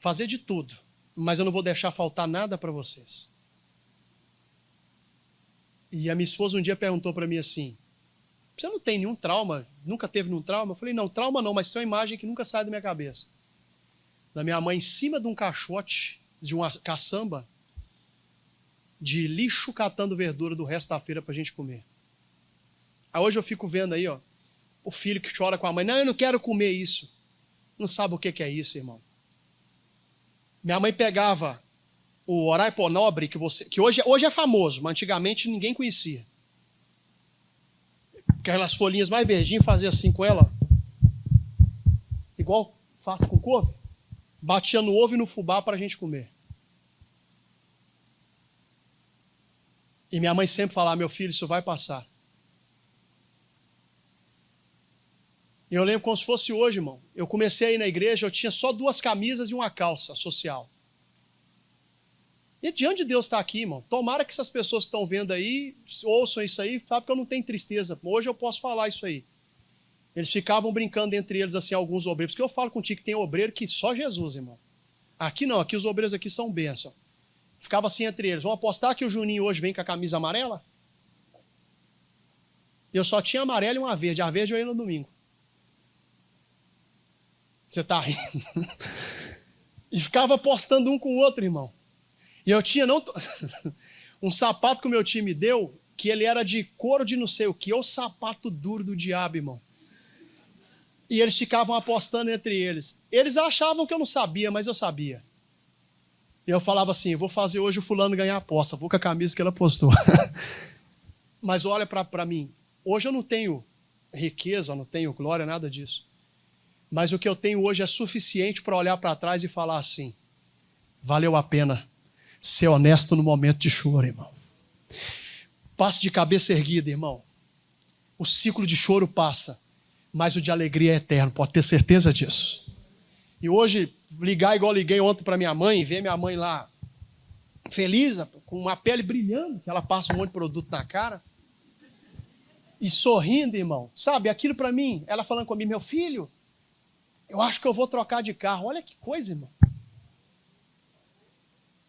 fazer de tudo, mas eu não vou deixar faltar nada para vocês. E a minha esposa um dia perguntou para mim assim, você não tem nenhum trauma, nunca teve nenhum trauma? Eu falei, não, trauma não, mas isso é uma imagem que nunca sai da minha cabeça. Da minha mãe em cima de um caixote, de uma caçamba, de lixo catando verdura do resto da feira para a gente comer. Aí hoje eu fico vendo aí, ó, o filho que chora com a mãe, não, eu não quero comer isso. Não sabe o que é isso, irmão. Minha mãe pegava o Oraiponobre, que hoje é famoso, mas antigamente ninguém conhecia. Aquelas folhinhas mais verdinhas, fazia assim com ela, igual faz com couve, batia no ovo e no fubá para a gente comer. E minha mãe sempre falava, meu filho, isso vai passar. E eu lembro como se fosse hoje, irmão. Eu comecei a ir na igreja, eu tinha só 2 camisas e uma calça social. E diante de Deus está aqui, irmão. Tomara que essas pessoas que estão vendo aí, ouçam isso aí, sabe que eu não tenho tristeza. Hoje eu posso falar isso aí. Eles ficavam brincando entre eles, assim, alguns obreiros. Porque eu falo contigo que tem obreiro que só Jesus, irmão. Aqui não, aqui os obreiros aqui são bênção. Ficava assim entre eles. Vamos apostar que o Juninho hoje vem com a camisa amarela? Eu só tinha amarela e uma verde. A verde eu ia no domingo. Você tá rindo? E ficava apostando um com o outro, irmão. E eu tinha um sapato que o meu time deu, que ele era de couro de não sei o que, ou sapato duro do diabo, irmão. E eles ficavam apostando entre eles. Eles achavam que eu não sabia, mas eu sabia. E eu falava assim, vou fazer hoje o fulano ganhar a aposta, vou com a camisa que ela apostou. Mas olha para mim, hoje eu não tenho riqueza, não tenho glória, nada disso. Mas o que eu tenho hoje é suficiente para olhar para trás e falar assim, valeu a pena ser honesto no momento de choro, irmão. Passe de cabeça erguida, irmão. O ciclo de choro passa, mas o de alegria é eterno, pode ter certeza disso. E hoje, ligar igual liguei ontem para minha mãe, ver minha mãe lá feliz, com uma pele brilhando, que ela passa um monte de produto na cara, e sorrindo, irmão. Sabe, aquilo para mim, ela falando comigo, meu filho, eu acho que eu vou trocar de carro. Olha que coisa, irmão.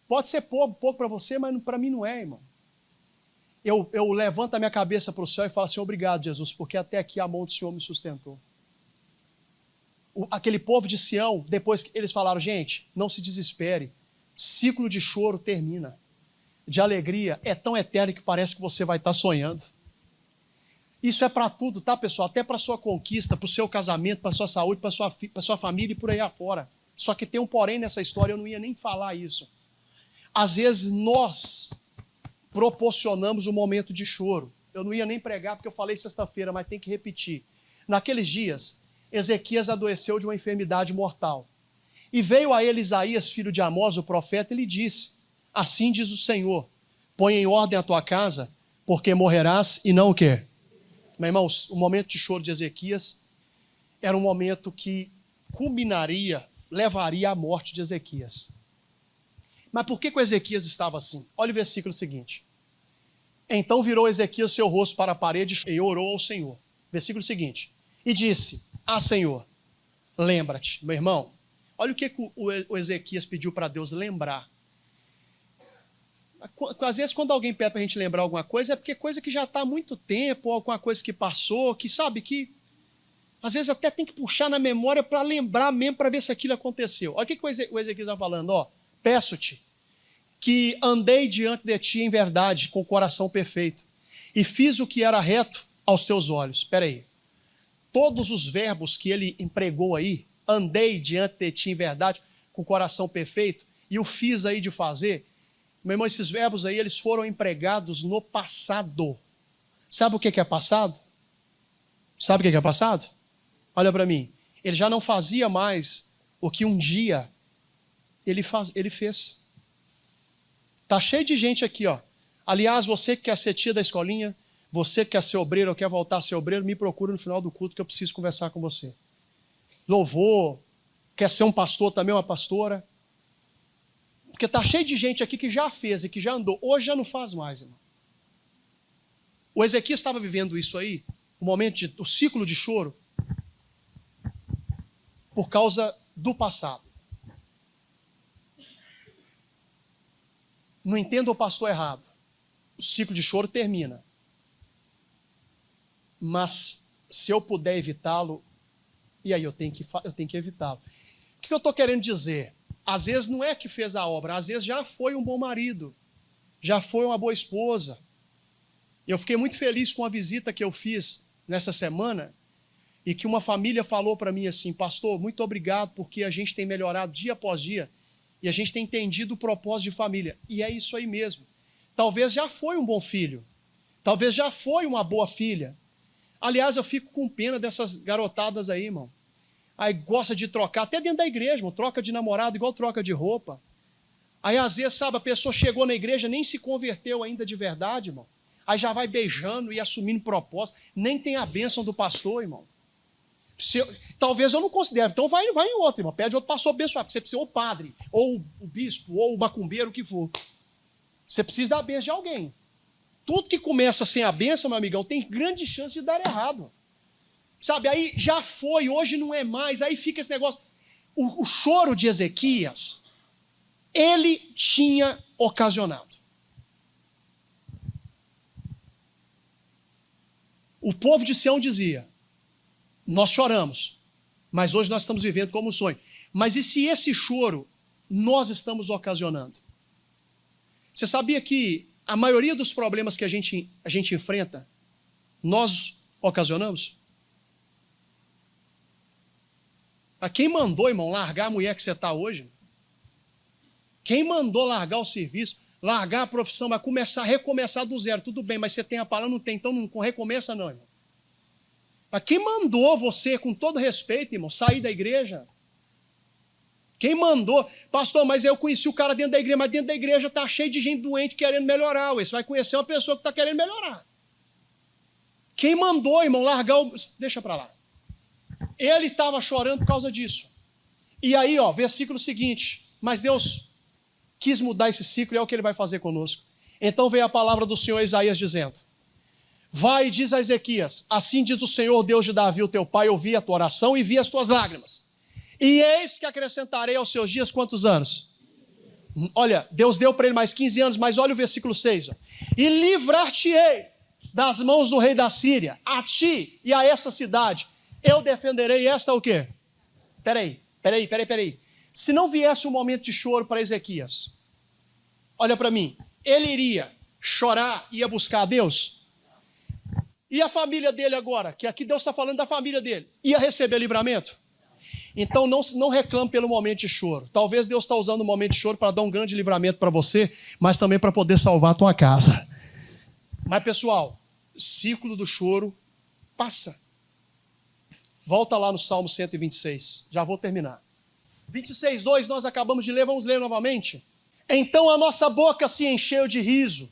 Pode ser pouco para você, mas para mim não é, irmão. eu levanto a minha cabeça para o céu e falo assim, obrigado, Jesus, porque até aqui a mão do Senhor me sustentou. Aquele povo de Sião, depois que eles falaram, gente, não se desespere, ciclo de choro termina, de alegria é tão eterno que parece que você vai estar sonhando. Isso é para tudo, tá, pessoal? Até para a sua conquista, para o seu casamento, para a sua saúde, para a sua família e por aí afora. Só que tem um porém nessa história, eu não ia nem falar isso. Às vezes nós proporcionamos um momento de choro. Eu não ia nem pregar porque eu falei sexta-feira, mas tem que repetir. Naqueles dias, Ezequias adoeceu de uma enfermidade mortal. E veio a ele Isaías, filho de Amós, o profeta, e lhe disse, assim diz o Senhor, põe em ordem a tua casa, porque morrerás e não o quê? Meus irmãos, o momento de choro de Ezequias era um momento que culminaria, levaria à morte de Ezequias. Mas por que o Ezequias estava assim? Olha o versículo seguinte. Então virou Ezequias seu rosto para a parede e orou ao Senhor. Versículo seguinte. E disse, Senhor, lembra-te. Meu irmão, olha o que o Ezequias pediu para Deus lembrar. Às vezes, quando alguém pede para a gente lembrar alguma coisa, é porque coisa que já está há muito tempo, ou alguma coisa que passou, que sabe que às vezes até tem que puxar na memória para lembrar mesmo, para ver se aquilo aconteceu. Olha o que o Ezequias está falando. Peço-te que andei diante de ti em verdade, com o coração perfeito, e fiz o que era reto aos teus olhos. Espera aí. Todos os verbos que ele empregou aí, andei diante de ti em verdade, com o coração perfeito, e o fiz aí de fazer, meu irmão, esses verbos aí, eles foram empregados no passado. Sabe o que é passado? Sabe o que é passado? Olha para mim. Ele já não fazia mais o que um dia ele fez. Tá cheio de gente aqui, ó. Aliás, você que quer ser tia da escolinha, você que quer ser obreiro ou quer voltar a ser obreiro, me procura no final do culto que eu preciso conversar com você. Louvor, quer ser um pastor também, uma pastora. Porque está cheio de gente aqui que já fez e que já andou. Hoje já não faz mais, irmão. O Ezequias estava vivendo isso aí, o ciclo de choro, por causa do passado. Não entenda o pastor errado. O ciclo de choro termina. Mas se eu puder evitá-lo, e aí eu tenho que evitá-lo. O que eu estou querendo dizer? Às vezes não é que fez a obra, às vezes já foi um bom marido, já foi uma boa esposa. Eu fiquei muito feliz com a visita que eu fiz nessa semana e que uma família falou para mim assim, pastor, muito obrigado porque a gente tem melhorado dia após dia e a gente tem entendido o propósito de família. E é isso aí mesmo. Talvez já foi um bom filho, talvez já foi uma boa filha. Aliás, eu fico com pena dessas garotadas aí, irmão. Aí gosta de trocar, até dentro da igreja, irmão, troca de namorado igual troca de roupa. Aí às vezes, sabe, a pessoa chegou na igreja, nem se converteu ainda de verdade, irmão. Aí já vai beijando e assumindo propósito, nem tem a bênção do pastor, irmão. Talvez eu não considere, então vai em outro, irmão, pede outro pastor abençoado, você precisa, ou o padre, ou o bispo, ou o macumbeiro, o que for. Você precisa da bênção de alguém. Tudo que começa sem a bênção, meu amigão, tem grande chance de dar errado. Sabe, aí já foi, hoje não é mais, aí fica esse negócio. O choro de Ezequias, ele tinha ocasionado. O povo de Sião dizia, nós choramos, mas hoje nós estamos vivendo como um sonho. Mas e se esse choro nós estamos ocasionando? Você sabia que a maioria dos problemas que a gente enfrenta, nós ocasionamos? A quem mandou, irmão, largar a mulher que você está hoje? Quem mandou largar o serviço, largar a profissão, vai recomeçar do zero? Tudo bem, mas você tem a palavra, não tem, então não recomeça não, irmão. Mas quem mandou você, com todo respeito, irmão, sair da igreja? Quem mandou? Pastor, mas eu conheci o cara dentro da igreja, mas dentro da igreja está cheio de gente doente querendo melhorar. Você vai conhecer uma pessoa que está querendo melhorar. Quem mandou, irmão, largar o... Deixa para lá. Ele estava chorando por causa disso. E aí, ó, versículo seguinte. Mas Deus quis mudar esse ciclo e é o que ele vai fazer conosco. Então veio a palavra do Senhor Isaías dizendo, vai e diz a Ezequias, assim diz o Senhor Deus de Davi, o teu pai, ouvi a tua oração e vi as tuas lágrimas. E eis que acrescentarei aos seus dias quantos anos? Olha, Deus deu para ele mais 15 anos, mas olha o versículo 6. Ó. E livrar-te-ei das mãos do rei da Síria, a ti e a essa cidade. Eu defenderei esta o quê? Peraí. Se não viesse um momento de choro para Ezequias, olha para mim, ele iria chorar, ia buscar a Deus? E a família dele agora, que aqui Deus está falando da família dele, ia receber livramento? Então não reclame pelo momento de choro. Talvez Deus está usando o momento de choro para dar um grande livramento para você, mas também para poder salvar a tua casa. Mas pessoal, o ciclo do choro passa. Volta lá no Salmo 126, já vou terminar. 26:2 nós acabamos de ler, vamos ler novamente. Então a nossa boca se encheu de riso,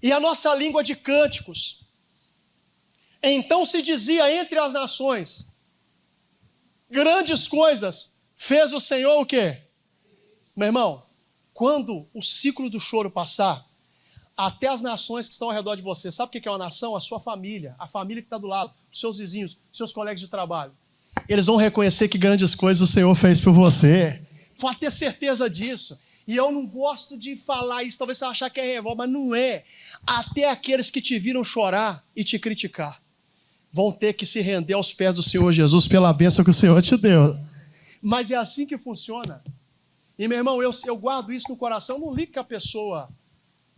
e a nossa língua de cânticos. Então se dizia entre as nações, grandes coisas fez o Senhor o quê? Meu irmão, quando o ciclo do choro passar, até as nações que estão ao redor de você, sabe o que é uma nação? A sua família, a família que está do lado, os seus vizinhos, os seus colegas de trabalho. Eles vão reconhecer que grandes coisas o Senhor fez por você. Pode ter certeza disso. E eu não gosto de falar isso, talvez você achar que é revolta, mas não é. Até aqueles que te viram chorar e te criticar vão ter que se render aos pés do Senhor Jesus pela bênção que o Senhor te deu. Mas é assim que funciona. E meu irmão, eu guardo isso no coração, não ligo que a pessoa,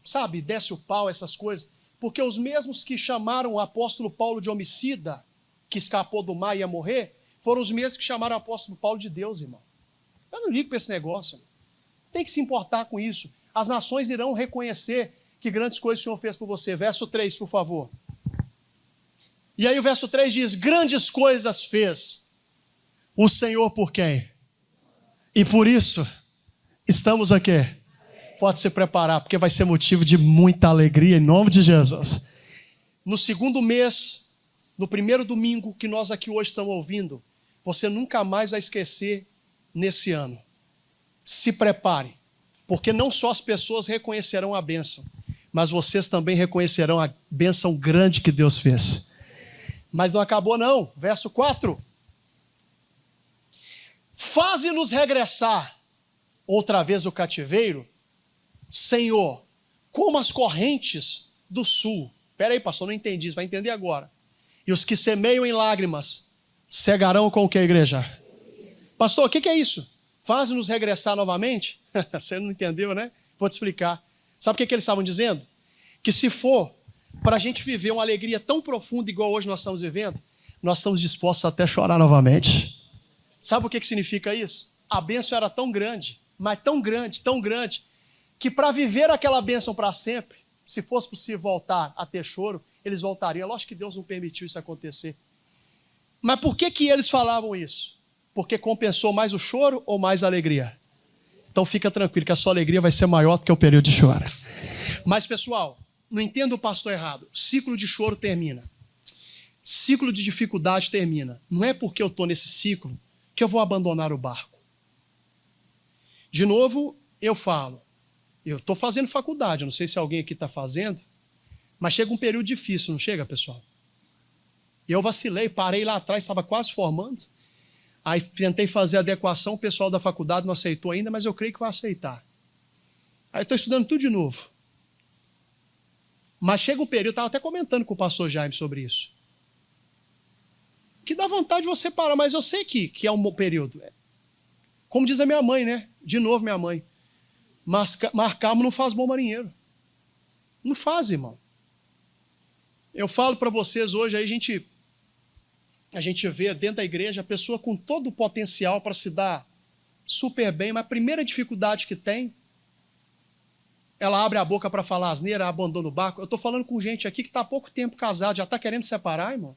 sabe, desce o pau, essas coisas, porque os mesmos que chamaram o apóstolo Paulo de homicida, que escapou do mar e ia morrer, foram os mesmos que chamaram o apóstolo Paulo de Deus, irmão. Eu não ligo para esse negócio. Tem que se importar com isso. As nações irão reconhecer que grandes coisas o Senhor fez por você. Verso 3, por favor. E aí o verso 3 diz, grandes coisas fez o Senhor por quem? E por isso, estamos aqui. Pode se preparar, porque vai ser motivo de muita alegria, em nome de Jesus. No segundo mês, no primeiro domingo que nós aqui hoje estamos ouvindo, você nunca mais vai esquecer nesse ano. Se prepare, porque não só as pessoas reconhecerão a bênção, mas vocês também reconhecerão a bênção grande que Deus fez. Mas não acabou não, verso 4. Faze-nos regressar outra vez do cativeiro, Senhor, como as correntes do sul. Espera aí, pastor, não entendi isso, vai entender agora. E os que semeiam em lágrimas, cegarão com o que, igreja? Pastor, o que é isso? Faz-nos regressar novamente? Você não entendeu, né? Vou te explicar. Sabe o que eles estavam dizendo? Que se for para a gente viver uma alegria tão profunda igual hoje nós estamos vivendo, nós estamos dispostos até a chorar novamente. Sabe o que significa isso? A bênção era tão grande, mas tão grande, que para viver aquela bênção para sempre, se fosse possível voltar a ter choro, eles voltariam. Lógico que Deus não permitiu isso acontecer. Mas por que eles falavam isso? Porque compensou mais o choro ou mais a alegria? Então fica tranquilo que a sua alegria vai ser maior do que o período de choro. Mas pessoal, não entenda o pastor errado. Ciclo de choro termina. Ciclo de dificuldade termina. Não é porque eu estou nesse ciclo que eu vou abandonar o barco. De novo, eu falo. Eu estou fazendo faculdade. Eu não sei se alguém aqui está fazendo. Mas chega um período difícil, não chega, pessoal? Eu vacilei, parei lá atrás, estava quase formando. Aí tentei fazer a adequação, o pessoal da faculdade não aceitou ainda, mas eu creio que vai aceitar. Aí estou estudando tudo de novo. Mas chega um período, eu estava até comentando com o pastor Jaime sobre isso, que dá vontade de você parar, mas eu sei que é um período. Como diz a minha mãe, né? De novo minha mãe. Mar calmo não faz bom marinheiro. Não faz, irmão. Eu falo para vocês hoje, aí a gente vê dentro da igreja a pessoa com todo o potencial para se dar super bem, mas a primeira dificuldade que tem, ela abre a boca para falar asneira, abandona o barco. Eu estou falando com gente aqui que está há pouco tempo casado, já está querendo separar, irmão.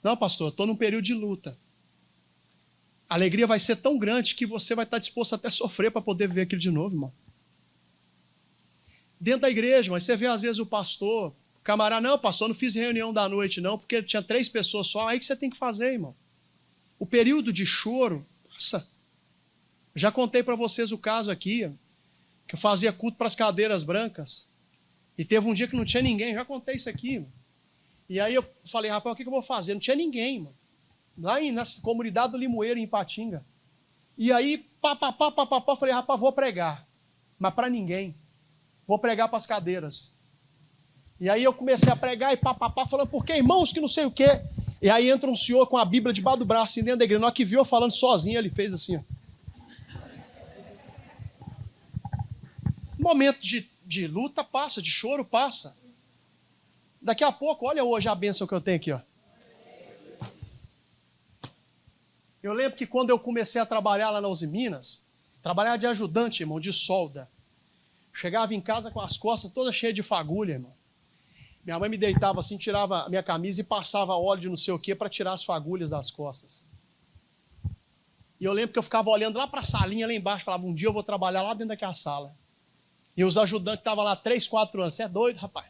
Não, pastor, eu estou num período de luta. A alegria vai ser tão grande que você vai estar disposto até a sofrer para poder ver aquilo de novo, irmão. Dentro da igreja, mas você vê às vezes o pastor, camarada, não, pastor, não fiz reunião da noite não, porque tinha 3 pessoas só, aí que você tem que fazer, irmão. O período de choro, nossa, já contei para vocês o caso aqui, que eu fazia culto para as cadeiras brancas, e teve um dia que não tinha ninguém, já contei isso aqui, irmão. E aí eu falei, rapaz, o que eu vou fazer? Não tinha ninguém, irmão. Lá na comunidade do Limoeiro, em Ipatinga. E aí Falei, rapaz, vou pregar. Mas para ninguém. Vou pregar para as cadeiras. E aí eu comecei a pregar e falando, porque irmãos que não sei o quê. E aí entra um senhor com a Bíblia debaixo do braço, assim, dentro da igreja. Na hora que viu eu falando sozinho, ele fez assim, ó. Momento de luta passa, de choro passa. Daqui a pouco, olha hoje a bênção que eu tenho aqui, ó. Eu lembro que quando eu comecei a trabalhar lá na Uzi Minas, trabalhar de ajudante, irmão, de solda. Chegava em casa com as costas todas cheias de fagulha, irmão. Minha mãe me deitava assim, tirava a minha camisa e passava óleo de não sei o que para tirar as fagulhas das costas. E eu lembro que eu ficava olhando lá para a salinha lá embaixo, falava, um dia eu vou trabalhar lá dentro daquela sala. E os ajudantes estavam lá 3, 4 anos. Você é doido, rapaz?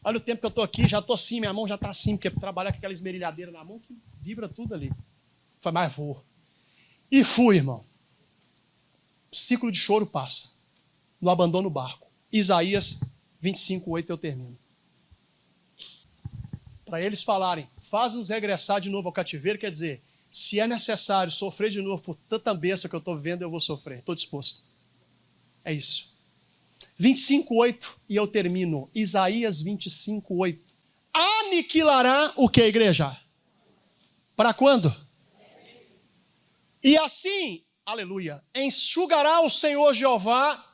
Olha o tempo que eu estou aqui, já estou assim, minha mão já está assim, porque trabalhar com aquela esmerilhadeira na mão que vibra tudo ali. Falei, mas vou. E fui, irmão. O ciclo de choro passa. No abandono o barco. Isaías 25:8 eu termino. Para eles falarem, faz-nos regressar de novo ao cativeiro, quer dizer, se é necessário sofrer de novo por tanta bênção que eu estou vivendo, eu vou sofrer. Estou disposto. É isso. 25:8 e eu termino. Isaías 25:8. Aniquilará o que, igreja? Para quando? E assim, aleluia, enxugará o Senhor Jeová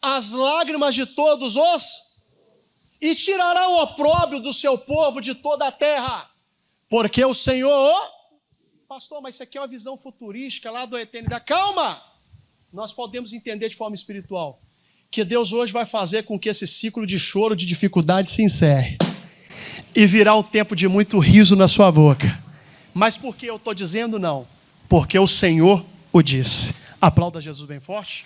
as lágrimas de todos os e tirará o opróbrio do seu povo de toda a terra. Porque o Senhor... Pastor, mas isso aqui é uma visão futurística lá da eternidade. Calma! Nós podemos entender de forma espiritual que Deus hoje vai fazer com que esse ciclo de choro, de dificuldade se encerre. E virá um tempo de muito riso na sua boca. Mas por que eu estou dizendo não? Porque o Senhor o disse. Aplauda Jesus bem forte.